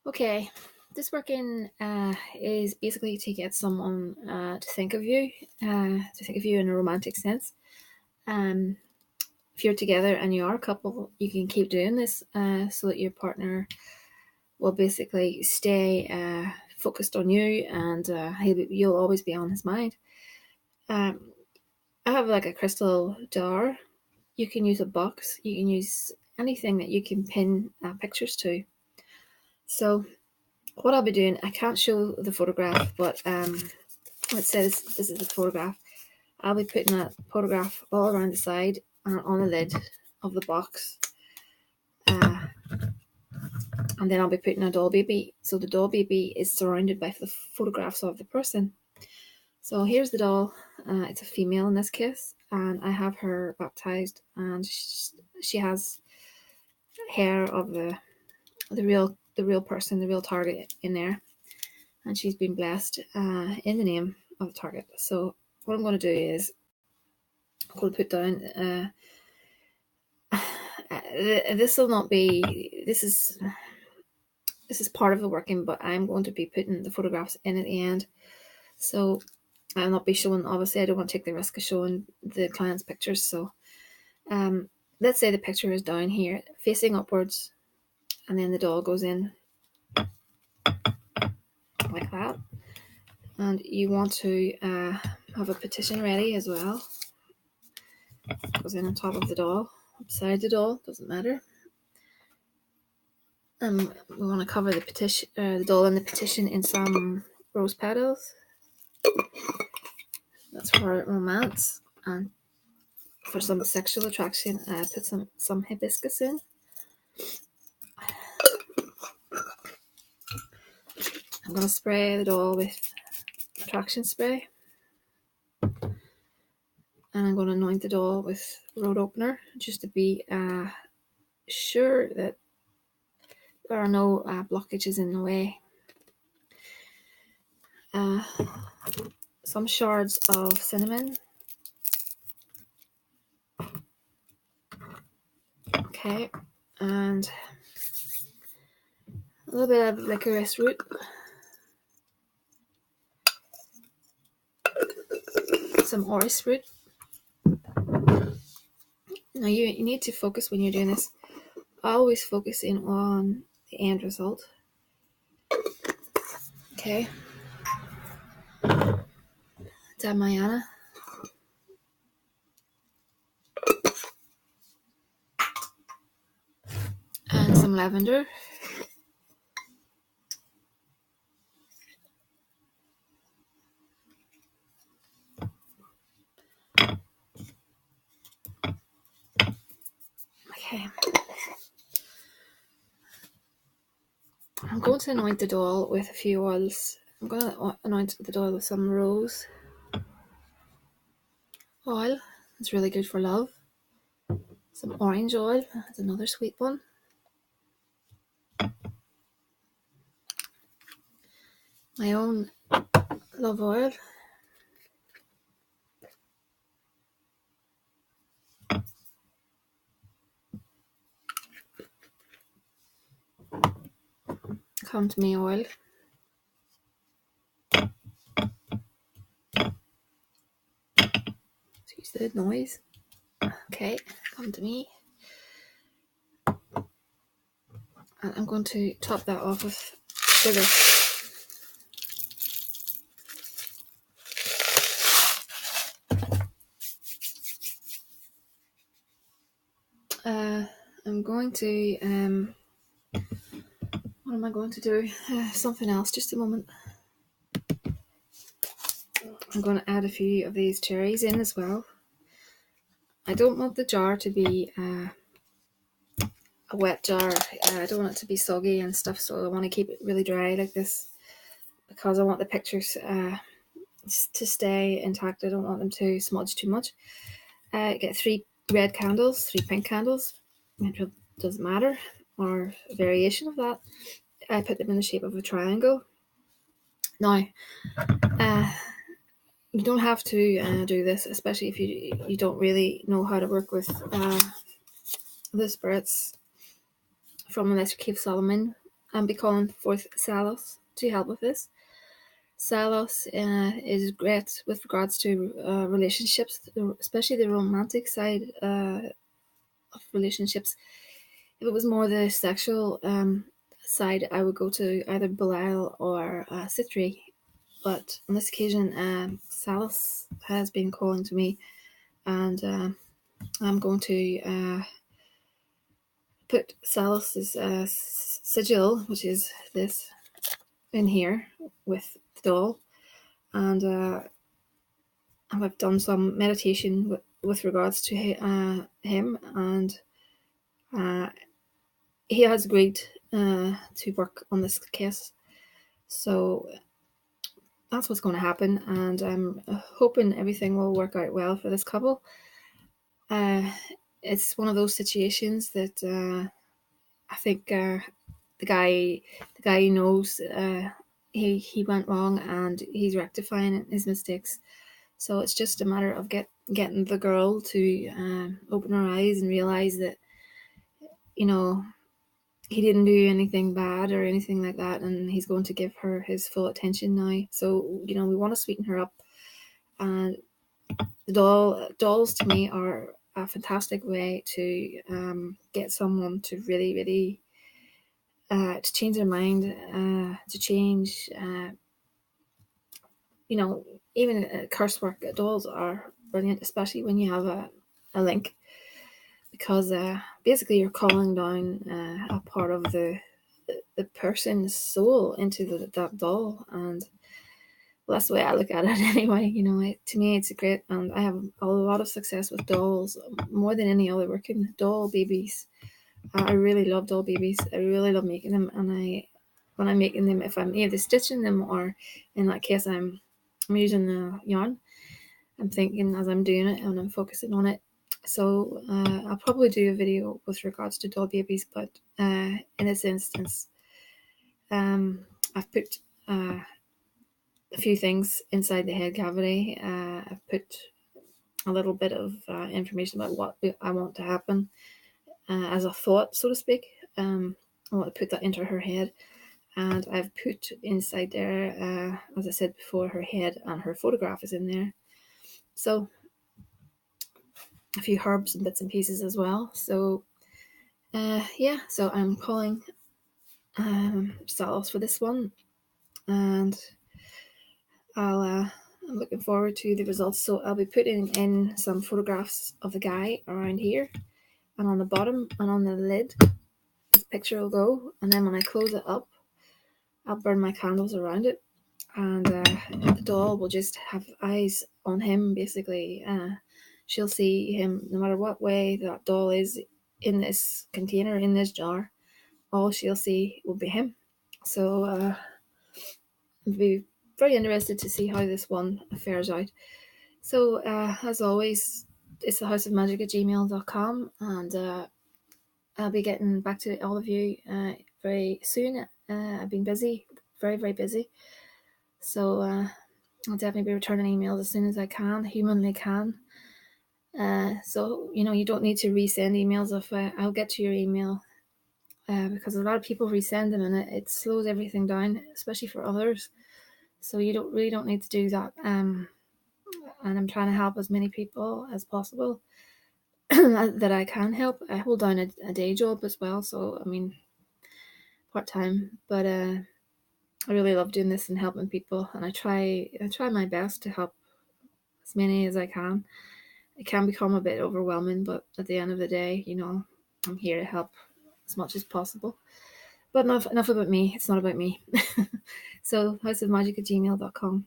Okay, this working is basically to get someone to think of you, in a romantic sense. Um, if you're together and you are a couple, you can keep doing this so that your partner will basically stay focused on you, and you'll always be on his mind. Um, I have like a crystal jar. You can use a box. You can use anything that you can pin pictures to. So what I'll be doing, I can't show the photograph, but let's say this is the photograph. I'll be putting that photograph all around the side and on the lid of the box. And then I'll be putting a doll baby. So the doll baby is surrounded by the photographs of the person. So here's the doll. It's a female in this case, and I have her baptized, and she has hair of the real person, the real target in there, and she's been blessed in the name of the target. So what I'm going to do is I'm going to put down. This will not be. This is part of the working, but I'm going to be putting the photographs in at the end. So I'll not be showing. Obviously, I don't want to take the risk of showing the client's pictures. So, let's say the picture is down here, facing upwards, and then the doll goes in like that. And you want to have a petition ready as well. Goes in on top of the doll, beside the doll, doesn't matter. We want to cover the petition, the doll and the petition in some rose petals. That's for romance, and for some sexual attraction, put some hibiscus in. I'm going to spray the doll with attraction spray, and I'm going to anoint the doll with road opener just to be sure that there are no blockages in the way. Some shards of cinnamon. Okay, and a little bit of licorice root. Some orris root. Now you need to focus when you're doing this. Always focusing on the end result. Okay. Damiana. And some lavender. Okay. I'm going to anoint the doll with a few oils. I'm going to anoint the doll with some rose oil. It's really good for love. Some orange oil. That's another sweet one. My own love oil. Come to me oil. Excuse the noise. Okay, come to me. And I'm going to top that off with sugar. I'm going to what am I going to do? Something else, just a moment. I'm going to add a few of these cherries in as well. I don't want the jar to be a wet jar. I don't want it to be soggy and stuff, so I want to keep it really dry like this because I want the pictures to stay intact. I don't want them to smudge too much. Get 3 red candles, 3 pink candles. It doesn't matter, or a variation of that. I put them in the shape of a triangle. Now, you don't have to do this, especially if you don't really know how to work with the spirits from the Lesser Cave Solomon. be calling forth Salos to help with this. Salos is great with regards to relationships, especially the romantic side of relationships. If it was more the sexual side, I would go to either Belial or Citri. But on this occasion, Salos has been calling to me, and I'm going to put Salos's sigil, which is this, in here with the doll, and I've done some meditation with regards to him, and he has agreed to work on this case. So that's what's going to happen, and I'm hoping everything will work out well for this couple. It's one of those situations that I think the guy knows he went wrong, and he's rectifying his mistakes. So it's just a matter of getting the girl to open her eyes and realize that, you know, he didn't do anything bad or anything like that, and he's going to give her his full attention now. So, you know, we want to sweeten her up, and the dolls to me are a fantastic way to get someone to really to change their mind, to change, you know, even curse work. Dolls are brilliant, especially when you have a link, because basically you're calling down a part of the person's soul into that doll, and well, that's the way I look at it anyway. You know, to me it's great, and I have a lot of success with dolls, more than any other working doll babies. I really love doll babies. I really love making them, and when I'm making them, if I'm either stitching them or, in that case, I'm using the yarn, I'm thinking as I'm doing it and I'm focusing on it. So I'll probably do a video with regards to doll babies, but in this instance, I've put a few things inside the head cavity. I've put a little bit of information about what I want to happen as a thought, so to speak. I want to put that into her head, and I've put inside there, as I said before, her head, and her photograph is in there. So a few herbs and bits and pieces as well. So yeah, so I'm calling Salos for this one, and I'm looking forward to the results. So I'll be putting in some photographs of the guy around here, and on the bottom and on the lid, this picture will go. And then when I close it up, I'll burn my candles around it, and the doll will just have eyes on him. Basically, she'll see him no matter what way that doll is in this container, in this jar. All she'll see will be him. So I'll be very interested to see how this one fares out. So as always, it's thehouseofmagick@gmail.com, and I'll be getting back to all of you very soon. I've been busy, very busy. So I'll definitely be returning emails as soon as I can, humanly can. So, you know, you don't need to resend emails if I'll get to your email, because a lot of people resend them, and it slows everything down, especially for others. So you don't need to do that. And I'm trying to help as many people as possible that I can help. I hold down a day job as well, so I mean, part-time, but I really love doing this and helping people, and I try my best to help as many as I can. It can become a bit overwhelming, but at the end of the day, you know, I'm here to help as much as possible. But enough about me. It's not about me. So houseofmagick@gmail.com.